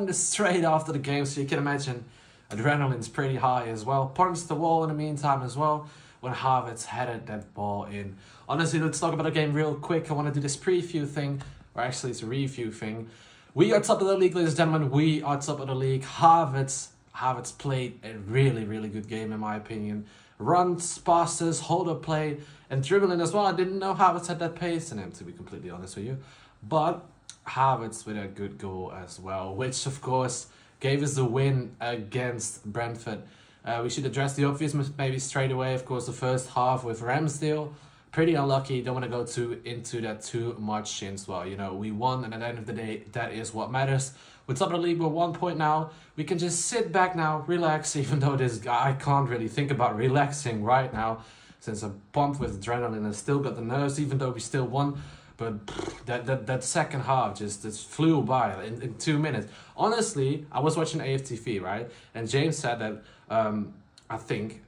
recording this straight after the game, so you can imagine adrenaline's pretty high as well. Punches the wall in the meantime as well when Havertz headed that ball in. Honestly, let's talk about the game real quick. I want to do this preview thing, or actually it's a review thing. We are top of the league, ladies and gentlemen. We are top of the league. Havertz played a really, really good game in my opinion. Runs, passes, hold up play, and dribbling as well. I didn't know Havertz had that pace in him, to be completely honest with you. But Havertz with a good goal as well, which of course gave us the win against Brentford. We should address the obvious maybe straight away. Of course, the first half with Ramsdale, pretty unlucky. Don't want to go into that too much since, well, you know, we won, and at the end of the day, that is what matters. We're top of the league, we're 1 point now. We can just sit back now, relax, even though this guy, I can't really think about relaxing right now since I'm pumped with adrenaline and still got the nerves, even though we still won. But that second half just flew by in 2 minutes. Honestly, I was watching AFTV, right? And James said that, I think,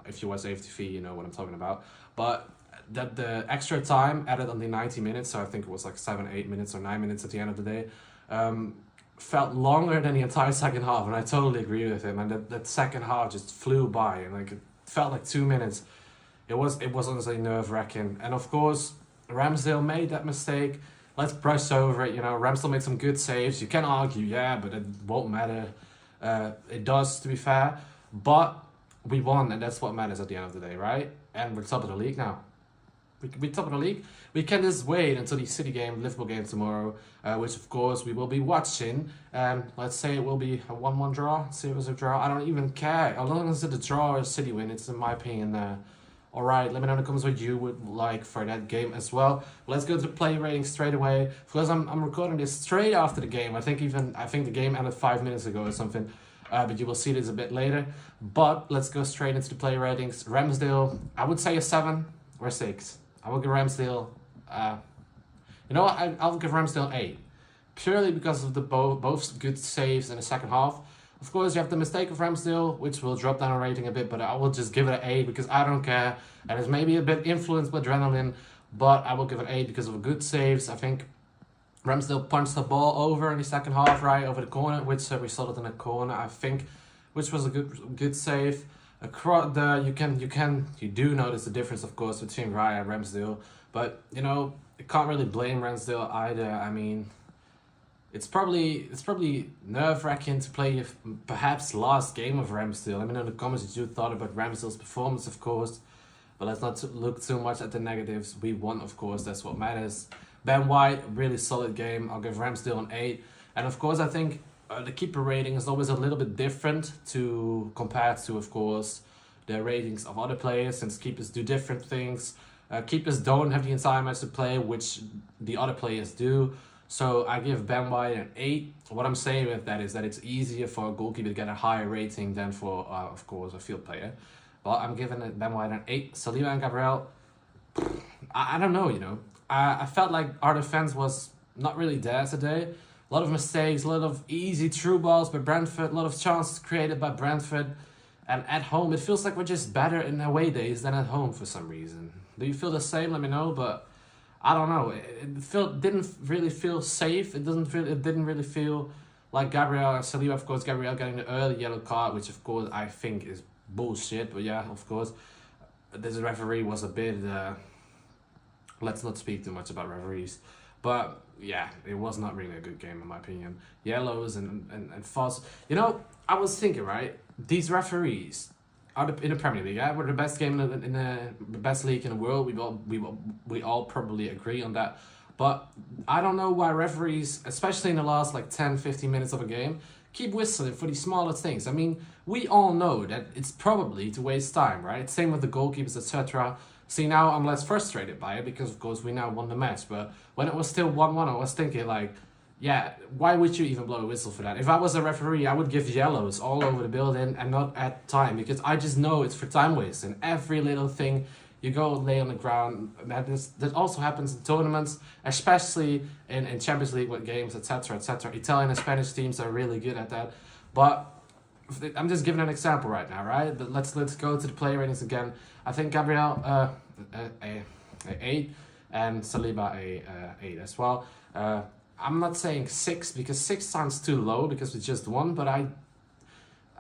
if you watch AFTV, you know what I'm talking about. But that the extra time added on the 90 minutes, so I think it was like 7, 8 minutes or 9 minutes at the end of the day, felt longer than the entire second half, and I totally agree with him. And that second half just flew by, and like it felt like 2 minutes. It was honestly nerve-wracking. And of course, Ramsdale made that mistake. Let's brush over it. You know, Ramsdale made some good saves. You can argue, yeah, but it won't matter. It does, to be fair. But we won, and that's what matters at the end of the day, right? And we're top of the league now. We're top of the league. We can just wait until the City game, Liverpool game tomorrow, which of course we will be watching. Let's say it will be a 1-1 draw, series of draw. I don't even care. As long as it's a draw or a City win, it's in my opinion. Alright, let me know in the comments what you would like for that game as well. Let's go to the play rating straight away. Because I'm recording this straight after the game. I think the game ended 5 minutes ago or something. But you will see this a bit later. But let's go straight into the play ratings. Ramsdale, I would say a 7 or 6. I will give Ramsdale, you know what, I'll give Ramsdale 8. Purely because of the both good saves in the second half. Of course, you have the mistake of Ramsdale, which will drop down a rating a bit, but I will just give it an 8 because I don't care. And it's maybe a bit influenced by adrenaline, but I will give it 8 because of good saves. I think Ramsdale punched the ball over in the second half, right, over the corner, which we saw it in the corner, I think, which was a good save. Across you do notice the difference, of course, between Raya and Ramsdale, but you know, you can't really blame Ramsdale either. I mean, it's probably nerve-wracking to play perhaps last game of Ramsdale. Let me know in the comments what you thought about Ramsdale's performance, of course. But let's not look too much at the negatives. We won, of course, that's what matters. Ben White, really solid game. I'll give Ramsdale an 8. And of course, I think the keeper rating is always a little bit different compared to, of course, the ratings of other players, since keepers do different things. Keepers don't have the entire match to play, which the other players do. So I give Ben White an 8. What I'm saying with that is that it's easier for a goalkeeper to get a higher rating than for, of course, a field player. But I'm giving Ben White an 8. Saliba and Gabriel, I don't know, you know. I felt like our defense was not really there today. A lot of mistakes, a lot of easy through balls by Brentford, a lot of chances created by Brentford. And at home, it feels like we're just better in away days than at home for some reason. Do you feel the same? Let me know, but I don't know. It didn't really feel safe. It didn't really feel like Gabriel and Saliba. Of course, Gabriel getting the early yellow card, which of course I think is bullshit. But yeah, of course, this referee was a bit. Let's not speak too much about referees, but yeah, it was not really a good game in my opinion. Yellows and false. You know, I was thinking, right? These referees are in the Premier League. Yeah, we're the best game in the best league in the world. We all probably agree on that. But I don't know why referees, especially in the last like 10-15 minutes of a game, keep whistling for these smallest things. I mean, we all know that it's probably to waste time, right? Same with the goalkeepers, etc. See, now I'm less frustrated by it because, of course, we now won the match. But when it was still 1-1, I was thinking, like, yeah, why would you even blow a whistle for that? If I was a referee, I would give yellows all over the building and not at time, because I just know it's for time wasting. Every little thing you go lay on the ground. That also happens in tournaments, especially in Champions League with games, etc., etc. Italian and Spanish teams are really good at that. But I'm just giving an example right now, right? Let's go to the player ratings again. I think Gabriel a 8 and Saliba a 8 as well. I'm not saying 6 because 6 sounds too low because we just won, but I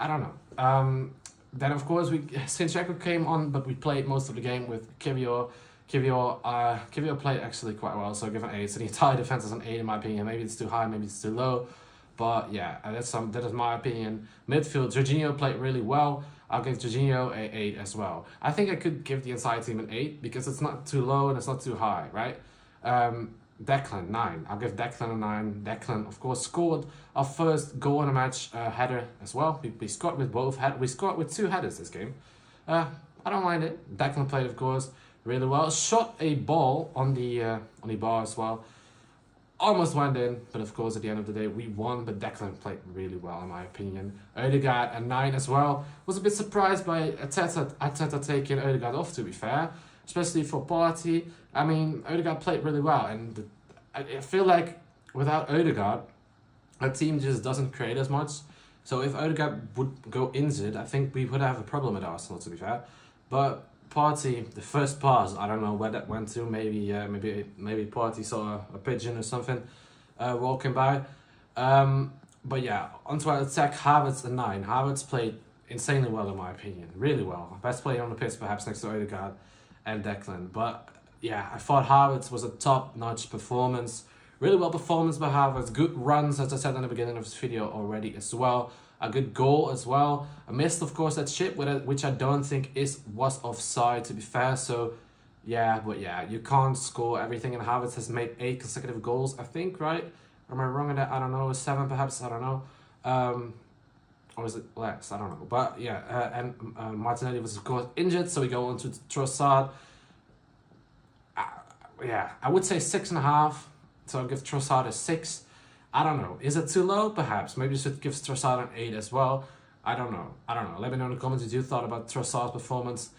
don't know. Then of course Thankyou came on, but we played most of the game with Kivio. Kivio played actually quite well, so I give an 8. So the entire defense is an 8 in my opinion. Maybe it's too high, maybe it's too low, but yeah, that is my opinion. Midfield, Jorginho played really well. I'll give Jorginho a 8 as well. I think I could give the entire team an 8 because it's not too low and it's not too high, right? Declan, 9. I'll give Declan a 9. Declan, of course, scored our first goal in a match, header as well. We scored with we scored with 2 headers this game. I don't mind it. Declan played, of course, really well. Shot a ball on the bar as well. Almost went in, but of course, at the end of the day, we won. But Declan played really well, in my opinion. Odegaard, a 9 as well. Was a bit surprised by Arteta taking Odegaard off, to be fair. Especially for Partey. I mean, Odegaard played really well. And I feel like without Odegaard, our team just doesn't create as much. So if Odegaard would go injured, I think we would have a problem at Arsenal, to be fair. But Partey, the first pass, I don't know where that went to. Maybe Partey saw a pigeon or something walking by. But yeah, onto our attack, Havertz a 9. Havertz played insanely well, in my opinion. Really well. Best player on the pitch, perhaps, next to Odegaard and Declan. But yeah, I thought Havertz was a top-notch performance. Really well performance by Havertz. Good runs, as I said in the beginning of this video already as well. A good goal as well. I missed, of course, that chip, which I don't think was offside, to be fair. So yeah, but yeah, you can't score everything. And Havertz has made 8 consecutive goals, I think, right? Am I wrong in that? I don't know. 7 perhaps, I don't know. Or is it less? I don't know. But yeah, and Martinelli was, of course, injured, so we go on to Trossard. Yeah, I would say 6.5. So I'll give Trossard a 6. I don't know. Is it too low? Perhaps. Maybe you should give Trossard an 8 as well. I don't know. Let me know in the comments what you thought about Trossard's performance.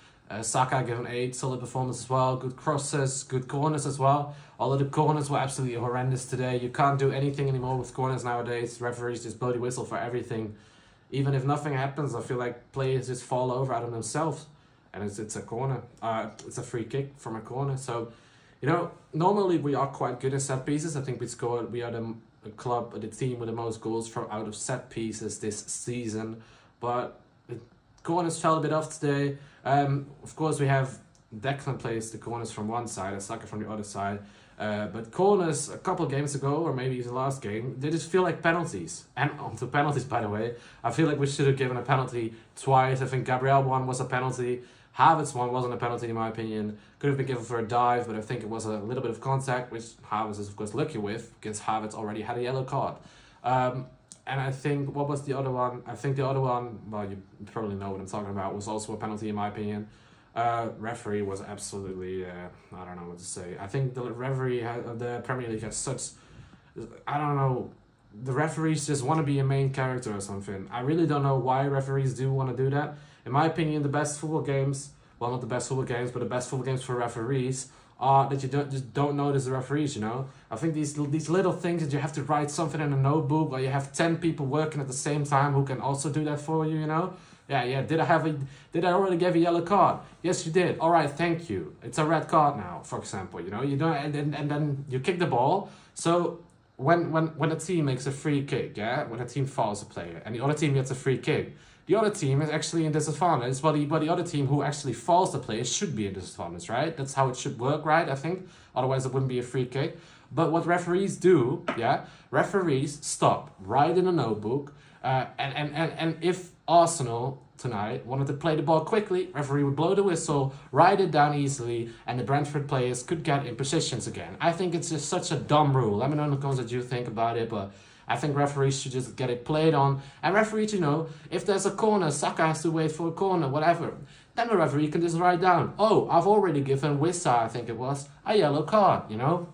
Saka gave an 8. Solid performance as well. Good crosses. Good corners as well. Although the corners were absolutely horrendous today. You can't do anything anymore with corners nowadays. Referees just blow the whistle for everything. Even if nothing happens, I feel like players just fall over out of themselves. And it's a corner. It's a free kick from a corner. So, you know, normally we are quite good at set pieces. I think we are the team with the most goals from out of set pieces this season. But the corners fell a bit off today. Of course, we have Declan plays the corners from one side and Saka from the other side. But corners a couple of games ago, or maybe the last game, they just feel like penalties. And onto penalties, by the way, I feel like we should have given a penalty twice. I think Gabriel one was a penalty. Havertz one wasn't a penalty, in my opinion. Could have been given for a dive, but I think it was a little bit of contact, which Havertz is, of course, lucky with, because Havertz already had a yellow card. And I think, what was the other one? I think the other one, well, you probably know what I'm talking about, was also a penalty, in my opinion. Referee was absolutely, I don't know what to say. I think the referee, the Premier League has such, I don't know, the referees just want to be a main character or something. I really don't know why referees do want to do that. In my opinion, the best football games, well, not the best football games, but the best football games for referees are that you don't notice the referees, you know? I think these little things that you have to write something in a notebook, or you have 10 people working at the same time who can also do that for you, you know? Yeah, did I already give a yellow card? Yes, you did. All right, thank you. It's a red card now, for example, you know? You don't, and then you kick the ball. So when a team makes a free kick, yeah? When a team fouls a player and the other team gets a free kick, the other team is actually in disadvantage, but the other team who actually fouls the player should be in disadvantage, right? That's how it should work, right? I think. Otherwise, it wouldn't be a free kick. But what referees do, yeah? Referees stop, write in a notebook, and if Arsenal tonight wanted to play the ball quickly, referee would blow the whistle, write it down easily, and the Brentford players could get in positions again. I think it's just such a dumb rule. Let me know in the comments what you think about it, but I think referees should just get it played on. And referees, you know, if there's a corner, Saka has to wait for a corner, whatever. Then the referee can just write down, oh, I've already given Wissa, I think it was, a yellow card, you know?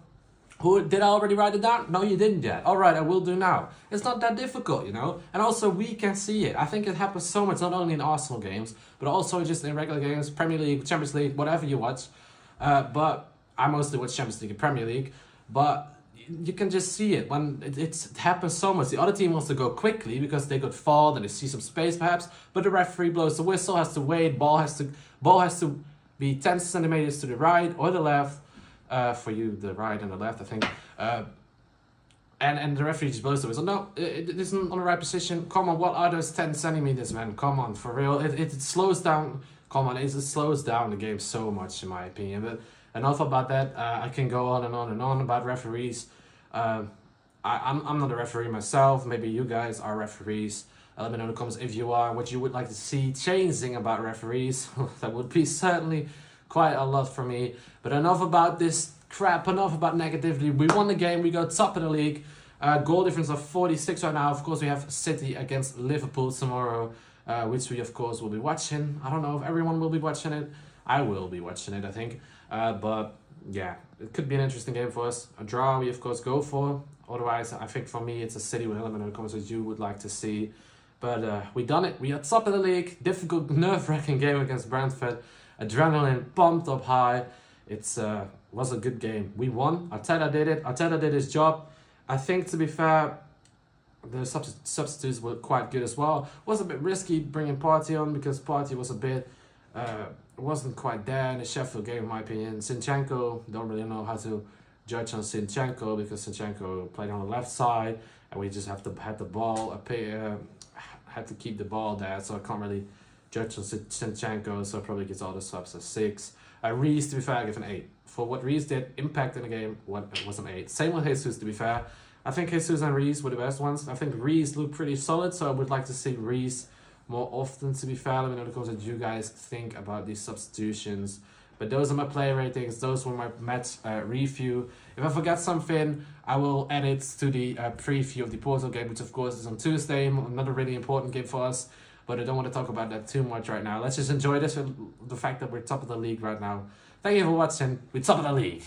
Did I already write it down? No, you didn't yet. All right, I will do now. It's not that difficult, you know? And also, we can see it. I think it happens so much, not only in Arsenal games, but also just in regular games, Premier League, Champions League, whatever you watch. But I mostly watch Champions League and Premier League. But you can just see it when it happens so much. The other team wants to go quickly because they got fouled and they see some space perhaps, but the referee blows the whistle, has to wait, ball has to be 10 centimeters to the right or the left, for you the right and the left, I think. and the referee just blows the whistle. No, it isn't on the right position. Come on, what are those 10 centimeters, man? Come on, for real. It slows down. Come on, it slows down the game so much, in my opinion. But enough about that. I can go on and on and on about referees. I'm not a referee myself. Maybe you guys are referees. Let me know in the comments if you are, what you would like to see changing about referees. That would be certainly quite a lot for me. But enough about this crap, enough about negativity. We won the game, we go top of the league. Goal difference of 46 right now. Of course, we have City against Liverpool tomorrow, which we, of course, will be watching. I don't know if everyone will be watching it. I will be watching it, I think. But, yeah, it could be an interesting game for us. A draw, we, of course, go for. Otherwise, I think for me, it's a City win. Let me know in the comments what you would like to see. But we done it. We are top of the league. Difficult, nerve-wracking game against Brentford. Adrenaline pumped up high. It's was a good game. We won. Arteta did it. Arteta did his job. I think, to be fair, the substitutes were quite good as well. Was a bit risky bringing Partey on because Partey was a bit wasn't quite there in the Sheffield game, in my opinion. Zinchenko, don't really know how to judge on Zinchenko because Zinchenko played on the left side and we just had the ball had to keep the ball there, so I can't really judge on Zinchenko, so probably gets all the subs a 6. Reece, to be fair, I give an 8. For what Reece did, impact in the game, it was an 8. Same with Jesus, to be fair. I think Jesus and Reece were the best ones. I think Reece looked pretty solid, so I would like to see Reece more often, to be fair. Let me know in the comments what you guys think about these substitutions. But those are my player ratings. Those were my match review. If I forgot something, I will add it to the preview of the Porto game, which of course is on Tuesday. Another really important game for us. But I don't want to talk about that too much right now. Let's just enjoy this, the fact that we're top of the league right now. Thank you for watching. We're top of the league.